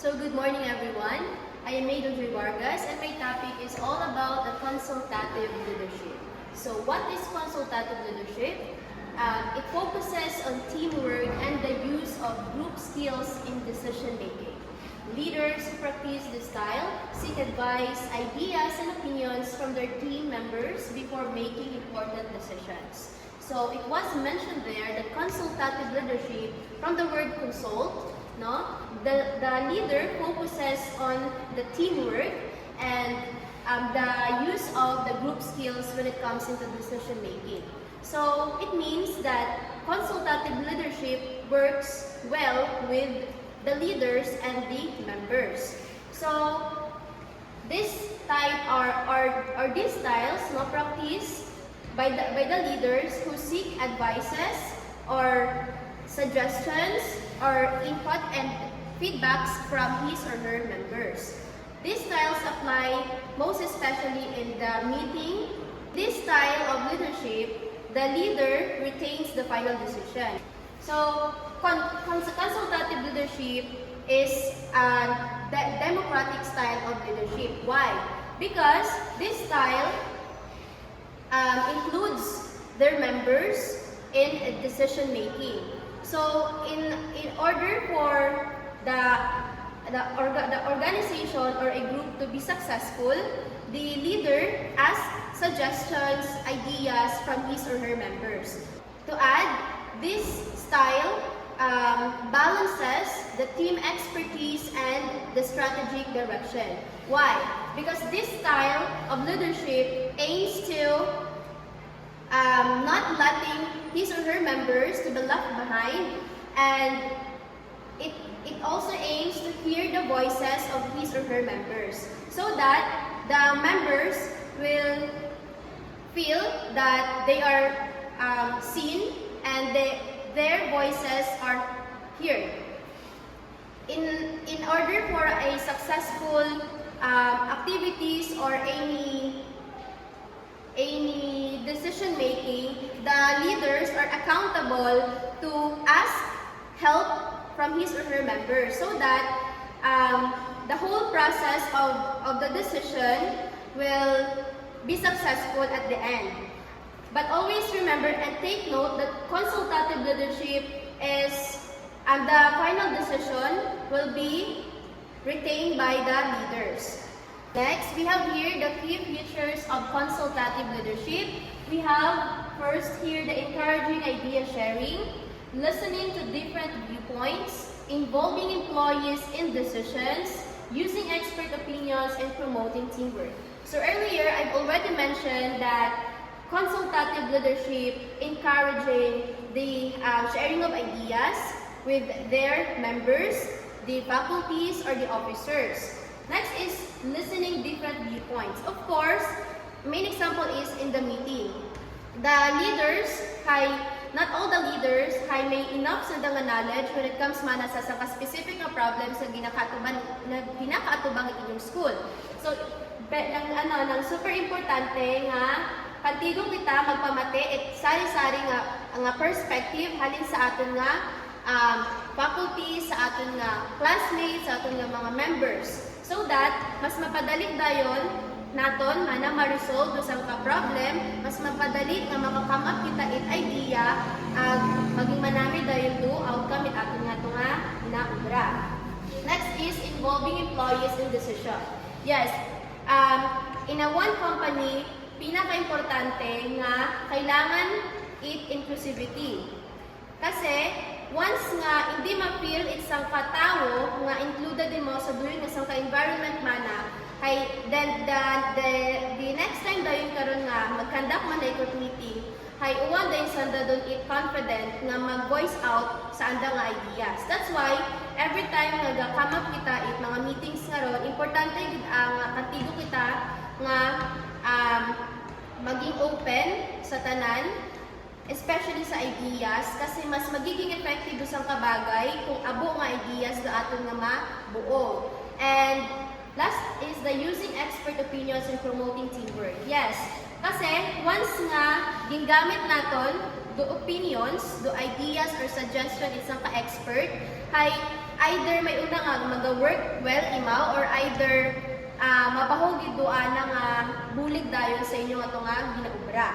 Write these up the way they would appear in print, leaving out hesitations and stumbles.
So good morning everyone. I am May Dondre Vargas and my topic is all about the consultative leadership. So what is consultative leadership? It focuses on teamwork and the use of group skills in decision making. Leaders who practice this style seek advice, ideas, and opinions from their team members before making important decisions. So it was mentioned there that consultative leadership from the word consult. No, the leader focuses on the teamwork and the use of the group skills when it comes into decision making. So it means that consultative leadership works well with the leaders and the members. So this type are these styles no practiced by the leaders who seek advices or suggestions or input and feedbacks from his or her members. These styles apply most especially in the meeting. This style of leadership, the leader retains the final decision. So, consultative leadership is a democratic style of leadership. Why? Because this style includes their members in decision making. So, in order for the organization or a group to be successful, the leader asks suggestions, ideas from his or her members. To add, this style balances the team expertise and the strategic direction. Why? Because this style of leadership aims to not letting his or her members to be left behind, and it also aims to hear the voices of his or her members so that the members will feel that they are seen and their voices are heard. In order for a successful activities or any decision making, the leaders are accountable to ask help from his or her members so that the whole process of the decision will be successful at the end. But always remember and take note that consultative leadership is, and the final decision will be retained by the leaders. Next, we have here the key features of consultative leadership. We have first here the encouraging idea sharing, listening to different viewpoints, involving employees in decisions, using expert opinions, and promoting teamwork. So earlier, I've already mentioned that consultative leadership encouraging the sharing of ideas with their members, the faculties, or the officers. Next is listening different viewpoints. Of course, main example is in the meeting. The leaders, not all the leaders may enough sa nga knowledge when it comes man sa specific na problems na ginakaatubang inyong school. So, nang super importante nga kantigo kita magpamati sari-sari nga perspective halin sa aton nga faculty, sa aton nga classmates, sa aton nga mga members. So that, mas mapadali dayon naton na ma-resolve sa ka problem, mas mapadali nga maka-come up kita it idea maging manami dayon to outcome it aton nga to nga naubra. Next is involving employees in decision. Yes, in a one company, pinaka-importante nga kailangan it inclusivity. Kasi once nga hindi ma-feel isang katao nga included din mo sa during isang ka-environment mana, then the next time dayon karon nga mag-conduct man na ikot meeting, uwan dayon sanda doon it confident nga mag-voice out sa anda nga ideas. That's why every time nga come up kita it mga meetings karon, importante gid ang kantigo kita nga maging open sa tanan, especially sa ideas, kasi mas magiging effective sa kabagay kung abo nga ideas na aton nga mabuo. And last is the using expert opinions and promoting teamwork. Yes, kasi once nga gingamit naton do opinions, do ideas or suggestion isang ka-expert, either may una nga mag-work well imaw or either mapahugid doan nga bulig dayon sa inyo nga nga ginaubra.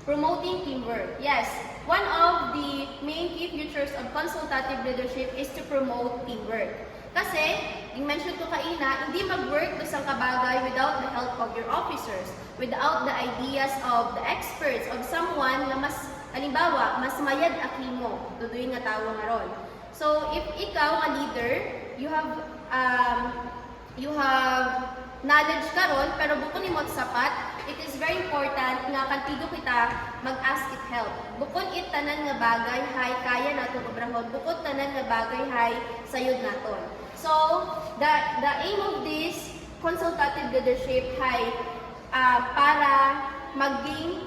Promoting teamwork. Yes, one of the main key features of consultative leadership is to promote teamwork. Kasi, i-mention ko kaina, hindi mag-work to sa kabagay without the help of your officers, without the ideas of the experts, of someone na mas, halimbawa, mas mayad akimo, duduyin nga tao nga ron. So, if ikaw, a leader, you have knowledge karon pero bukod nimo sapat, it is very important nga kantigo kita mag-ask it help. Bukod it tanan nga bagay hay kaya naton obrahon, bukod tanan nga bagay hay sayod naton. So, the aim of this consultative leadership hay para maging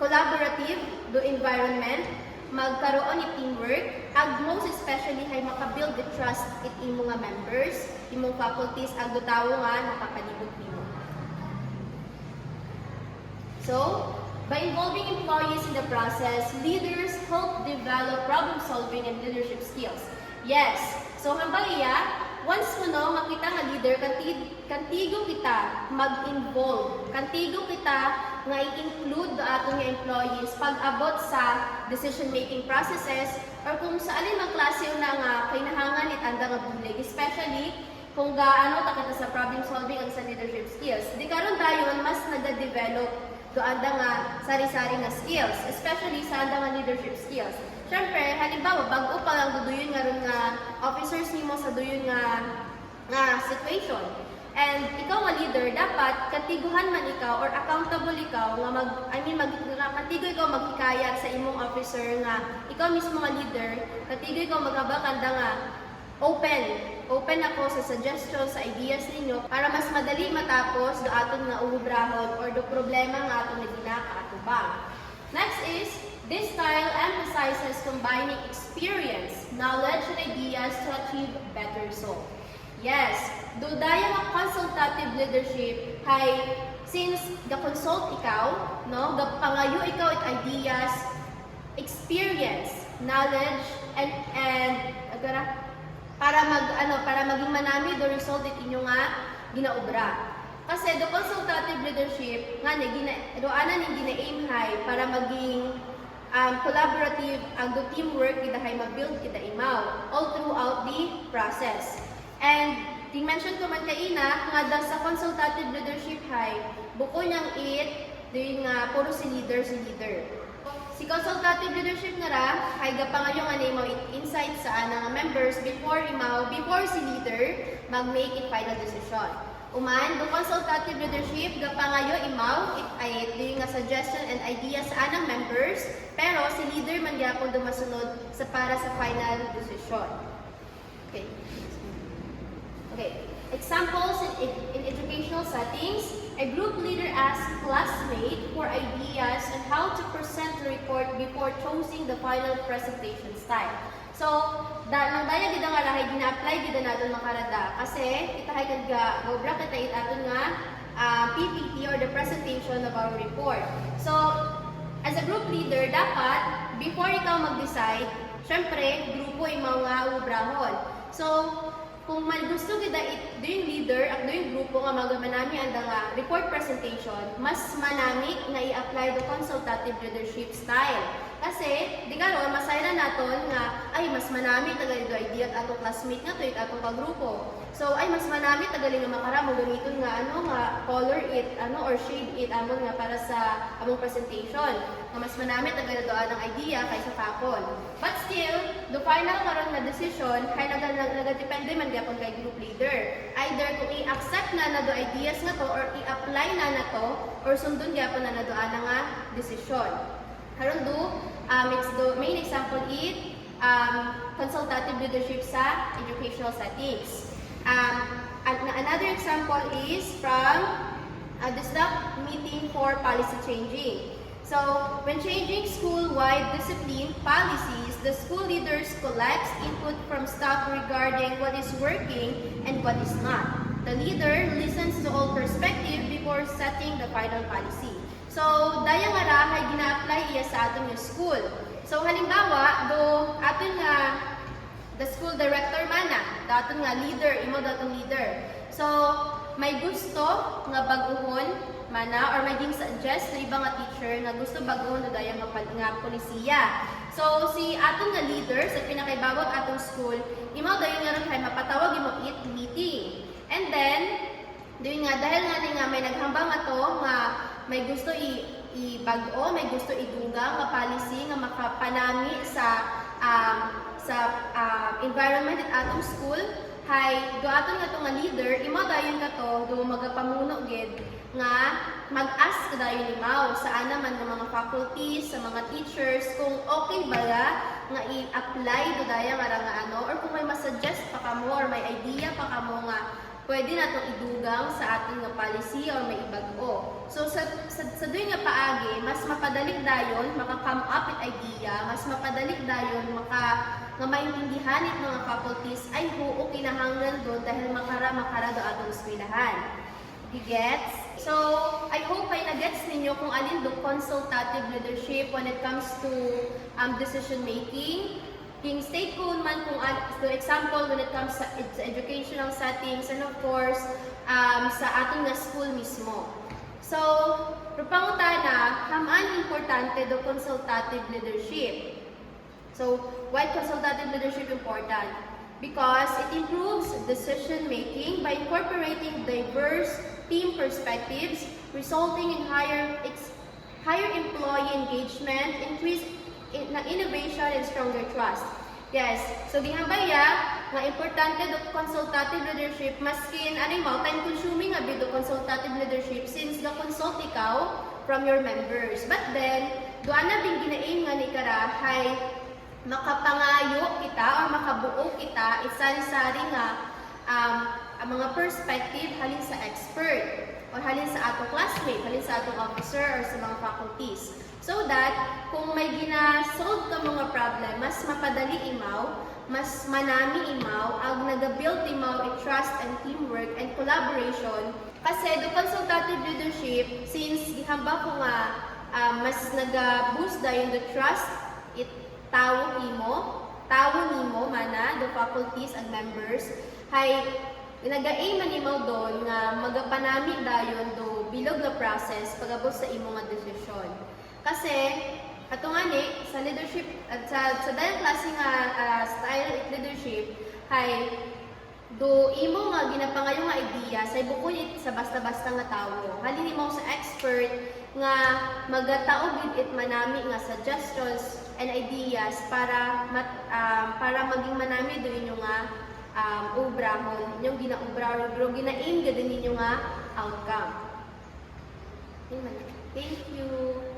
collaborative do environment, magkaroon ni teamwork, ag most especially hay makabuild the trust it imo nga members, imong faculties, ag tawo nga nakapalibot nimo. So, by involving employees in the process, leaders help develop problem-solving and leadership skills. Yes, so hambaliya, once mo makita nga leader, kantigo kita mag-involve, kantigo kita nga i-include do atong nga employees pag-abot sa decision-making processes or kung sa alin mang klase na nga kinahangan itanda nga bulig, especially kung gaano ta kita sa problem-solving ang sa leadership skills. Di karon dayon mas nag-develop do anda nga sari-sari nga skills, especially sa anda nga leadership skills. Siyempre, halimbawa, bago pa lang duduyon nga ron nga officers nimo sa duyon nga situation. And ikaw nga leader, dapat katiguhan man ikaw or accountable ikaw nga kantigo ikaw maghikayat sa imong officer nga ikaw mismo nga leader, kantigo ikaw maghabakanda nga open ako sa suggestions, sa ideas ninyo para mas madali matapos do aton nga uhubrahon or do problema nga aton na ginakaatubang. Next is, this style emphasizes combining experience, knowledge, and ideas to achieve better result. Yes, do daya nga consultative leadership hay since ga-consult ikaw, no, ga-pangayo ikaw it ideas, experience, knowledge, and para maging manami do result it inyo nga ginaobra. Kasi the consultative leadership nga doanan ni gina-aim high para maging collaborative ang do teamwork kita hay ma-build kita imaw all throughout the process. And di-mention ko man kaina nga sa consultative leadership hay buko niyang doon nga puro si leader. Si consultative leadership nga ra hay gapangayo nga nimo insight sa anang members before si leader mag-make it final decision. Uman, do consultative leadership gapangayo imaw ay doon nga suggestion and ideas sa anang members pero si leader man gyapon do masunod sa para sa final decision. Okay. Examples in educational settings, a group leader asks classmates for ideas on how to present the report before choosing the final presentation style. So, nang daya gid nga lahay gina-apply gid naton makarada kasi itahay kad gobra kita aton nga PPT or the presentation of our report. So, as a group leader dapat before ikaw mag-decide, syempre grupo imaw nga ubrahon. So, kung gusto kita doing leader at doing grupo nga magamanami ang nga report presentation, mas manami na i-apply the consultative leadership style. Kasi, di karon masaya na naton nga, ay, mas manami tagali do idea at atong classmate nga to, it atong kagrupo. So, ay, mas manami tagali nga makaramo, gamiton nga, color it, or shade it, nga para sa among presentation. Nga mas manami tagali do ang idea kaysa fakon. But still, the final karon nga decision, ay nagadepende man gyapon kay group leader. Either kung i-accept na do ideas nga to, or i-apply na to, or sundon gyapon na do nga decision. Karon main example is consultative leadership sa educational settings. Another example is from the staff meeting for policy changing. So, when changing school-wide discipline policies, the school leaders collects input from staff regarding what is working and what is not. The leader listens to all perspectives before setting the final policy. So, daya nga ra hay gina-apply iya sa aton yung school. So, halimbawa, do aton nga the school director mana, daton nga leader, imo daton leader. So, may gusto nga baguhon mana or may suggest sa ibang nga teacher nga gusto baguhon na dayang nga polisiya. So, si atong nga leader sa pinakaibabot atong school, imo dayon nga ron kay mapatawag imo meeting. And then, doon nga, dahil nga may naghambang ato nga may gusto i-bago, may gusto idugang nga policy nga makapanami sa environment at atong school, hay do aton nga nga leader, imo dayon kato do magapamuno gid nga mag-ask dayon imaw sa ana man ng mga faculties, sa mga teachers kung okay ba nga i-apply do daya nga ano, or kung may masuggest pa kamo or may idea pa kamo nga pwede natong idugang sa ating nga policy or may ibag-o. So sa doon nga paagi, mas mapadalik dayon maka-come up with idea, mas mapadalik dayon nga maintindihan it mga faculties ay huo kinahanglan doon dahil makara do atong eskwelahan. You gets? So, I hope ay na-gets ninyo kung alin do consultative leadership when it comes to decision making. Yung stakeholder man kung for example when it comes sa educational settings and of course sa atong nga school mismo. So, pangutana, hamaan importante do consultative leadership. So, why consultative leadership important? Because it improves decision making by incorporating diverse team perspectives, resulting in higher employee engagement, increased innovation, and stronger trust. Yes, so gihambaya nga importante do consultative leadership maskin time consuming nga do consultative leadership since consult ikaw from your members. But then, duana bing ginaim nga ni kara hay makapangayo kita or makabuo kita isari-sari nga ang mga perspective halin sa expert or halin sa atong classmate, halin sa atong officer or sa mga faculties. So that kung may gina-solve ka mga problem, mas mapadali imaw, mas manami imaw, ang nag-build imaw in trust and teamwork and collaboration. Kasi do consultative leadership, since gihamba ko nga mas nag-boost dayon the trust, tawo nimo mana do faculties and members hay nag-aim man imaw doon nga magapanami dayon do bilog nga process pagabot sa imo nga desisyon. Kasi ato nga ni sa leadership at sa dayang klase nga style of leadership hay do imo nga ginapangayo nga idea sa ibukuy sa basta-basta nga tawo. Halin imo sa expert nga magataog it manami nga suggestions and ideas para maging manami do inyo nga obrahon, inyong ginaobra or gina-aim gid ninyo nga outcome. Thank you.